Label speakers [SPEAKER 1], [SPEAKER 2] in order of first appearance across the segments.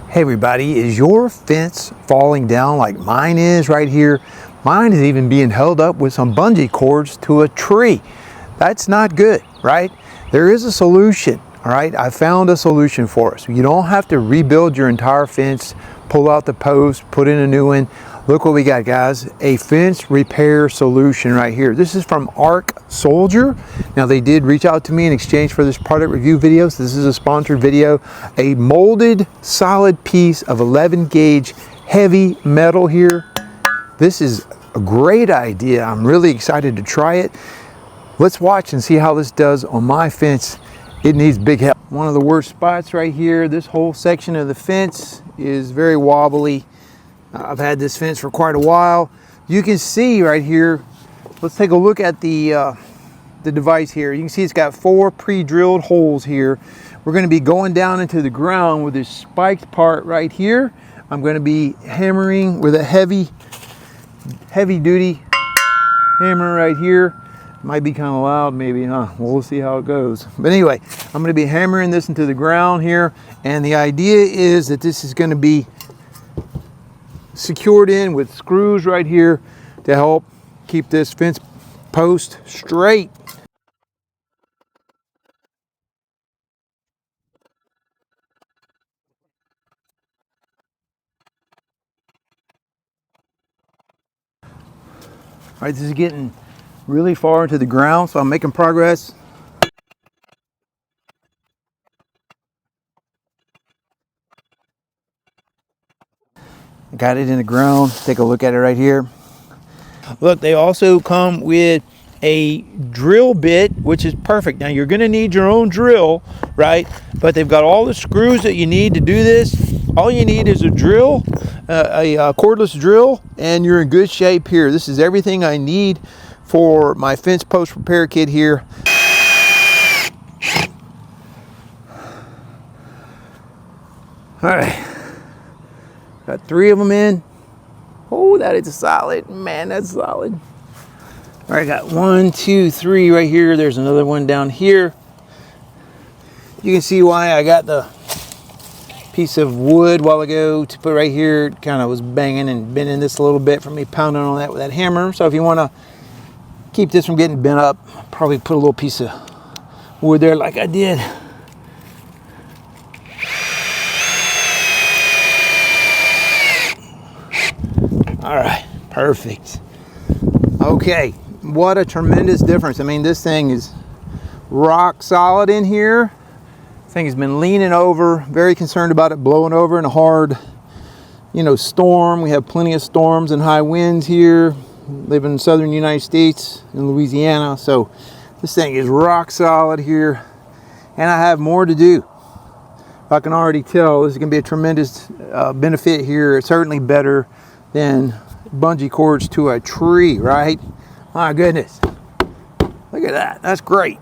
[SPEAKER 1] Hey everybody, is your fence falling down like mine is right here? Mine is even being held up with some bungee cords to a tree. That's not good, right? There is a solution, all right? I found a solution for us. You don't have to rebuild your entire fence, pull out the post, put in a new one. Look what we got, guys. A fence repair solution right here. This is from ARKSOLDIER. Now, they did reach out to me in exchange for this product review video. So this is a sponsored video. A molded solid piece of 11 gauge heavy metal here. This is a great idea. I'm really excited to try it. Let's watch and see how this does on my fence. It needs big help. One of the worst spots right here. This whole section of the fence is very wobbly. I've had this fence for quite a while. You can see right here, let's take a look at the device here. You can see it's got 4 pre-drilled holes here. We're going to be going down into the ground with this spiked part right here. I'm going to be hammering with a heavy duty hammer right here. Might be kind of loud maybe, huh? We'll see how it goes. But anyway, I'm going to be hammering this into the ground here. And the idea is that this is going to be secured in with screws right here to help keep this fence post straight. All right, this is getting really far into the ground, so I'm making progress. Got it in the ground. Take a look at it right here. Look, they also come with a drill bit, which is perfect. Now, you're going to need your own drill, right? But they've got all the screws that you need to do this. All you need is a drill, a cordless drill, and you're in good shape here. This is everything I need for my fence post repair kit here. All right. Got 3 of them in. Oh, that is solid. Man, that's solid. All right, got 1, 2, 3 right here. There's another one down here. You can see why I got the piece of wood a while ago to put right here. It kind of was banging and bending this a little bit from me pounding on that with that hammer. So if you want to keep this from getting bent up, probably put a little piece of wood there like I did. All right, perfect. Okay, what a tremendous difference. I mean, this thing is rock solid in here. This thing has been leaning over, very concerned about it blowing over in a hard, storm. We have plenty of storms and high winds here. Live in southern United States, in Louisiana. So this thing is rock solid here. And I have more to do. I can already tell this is going to be a tremendous benefit here. It's certainly better than bungee cords to a tree, right? My goodness. Look at that. That's great.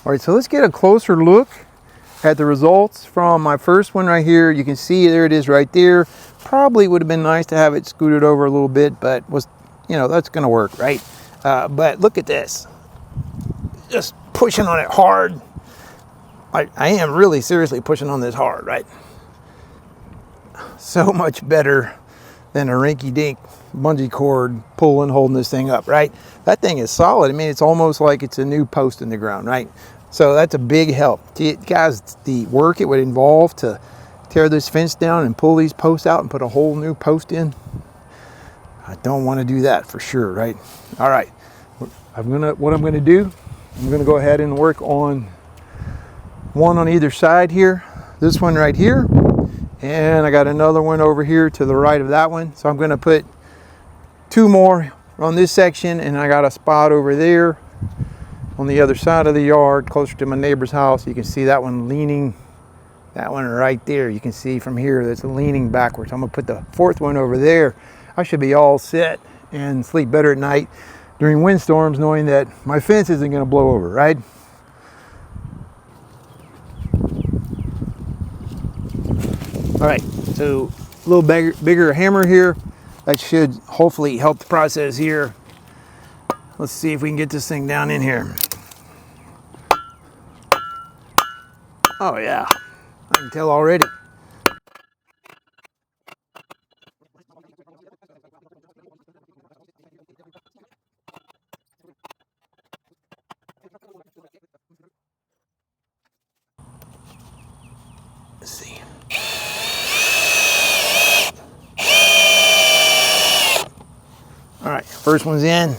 [SPEAKER 1] All right, so let's get a closer look at the results from my first one right here. You can see there it is right there. Probably would have been nice to have it scooted over a little bit, but that's going to work, right? But look at this. Just pushing on it hard. I am really seriously pushing on this hard, right? So much better than a rinky-dink bungee cord pulling, holding this thing up, right? That thing is solid. I mean, it's almost like it's a new post in the ground, right? So that's a big help. Guys, the work it would involve to tear this fence down and pull these posts out and put a whole new post in, I don't want to do that for sure, right? All right, what I'm gonna do, I'm gonna go ahead and work on one on either side here. This one right here. And I got another one over here to the right of that one. So I'm going to put 2 more on this section, and I got a spot over there on the other side of the yard closer to my neighbor's house. You can see that one leaning, that one right there. You can see from here that's leaning backwards. I'm going to put the 4th one over there. I should be all set and sleep better at night during windstorms knowing that my fence isn't going to blow over, right? All right, so a little bigger hammer here. That should hopefully help the process here. Let's see if we can get this thing down in here. Oh yeah, I can tell already. Let's see. All right, first one's in.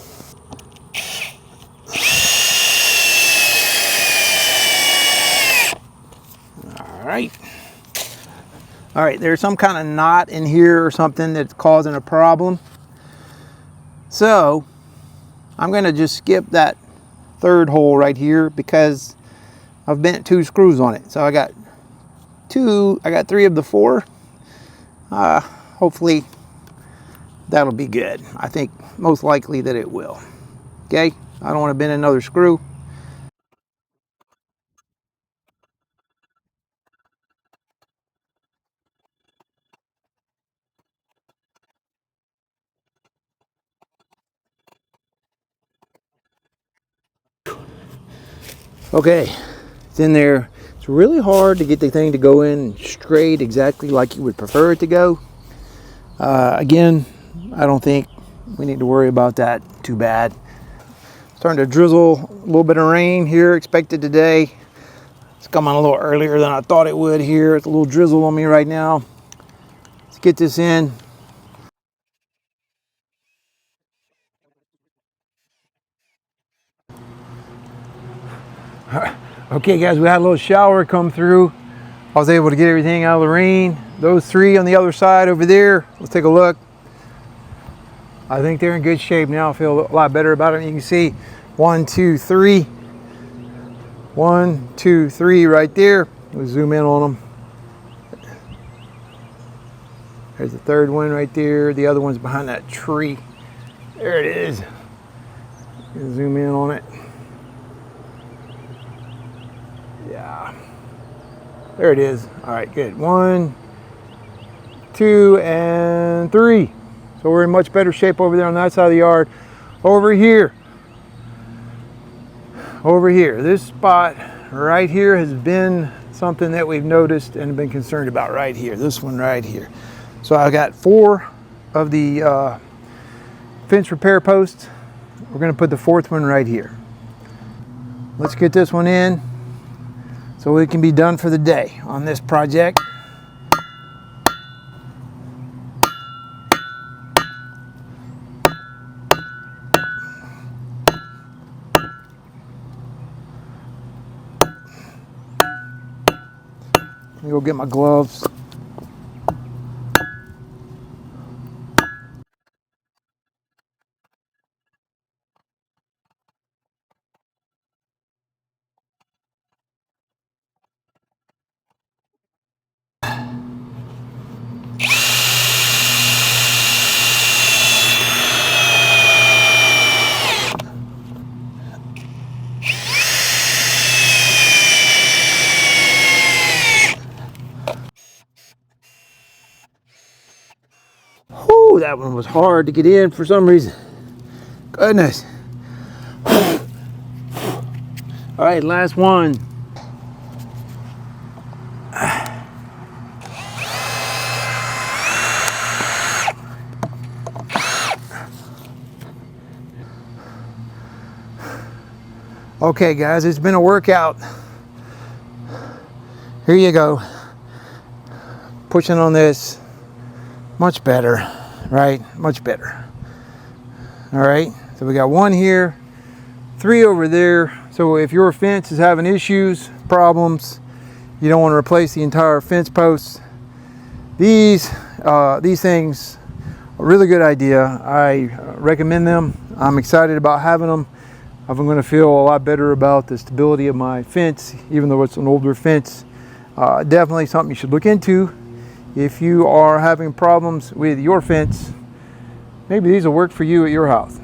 [SPEAKER 1] All right, there's some kind of knot in here or something that's causing a problem. So I'm gonna just skip that third hole right here because I've bent 2 screws on it. So I got 3 of the 4. Hopefully that'll be good. I think most likely that it will. Okay, I don't want to bend another screw. Okay, it's in there. It's really hard to get the thing to go in straight exactly like you would prefer it to go. Again, I don't think we need to worry about that too bad. Starting to drizzle, a little bit of rain here expected today. It's coming a little earlier than I thought it would here. It's a little drizzle on me right now. Let's get this in. Okay guys, we had a little shower come through. I was able to get everything out of the rain. Those 3 on the other side over there, let's take a look. I think they're in good shape now. I feel a lot better about it. You can see 1, 2, 3. 1, 2, 3 right there. We'll zoom in on them. There's the third one right there. The other one's behind that tree. There it is. Zoom in on it. Yeah. There it is. All right, good. 1, 2, and 3. So we're in much better shape over there on that side of the yard. Over here, this spot right here has been something that we've noticed and been concerned about right here. This one right here. So I got 4 of the fence repair posts. We're going to put the 4th one right here. Let's get this one in so we can be done for the day on this project. Let me go get my gloves. Whew, that one was hard to get in for some reason. Goodness. All right, last one. Okay guys, it's been a workout. Here you go. Pushing on this. Much better, right? Much better. All right, so we got 1 here, 3 over there. So if your fence is having issues, problems, you don't want to replace the entire fence posts, these things are a really good idea. I recommend them. I'm excited about having them. I'm going to feel a lot better about the stability of my fence, even though it's an older fence. Definitely something you should look into. If you are having problems with your fence, maybe these will work for you at your house.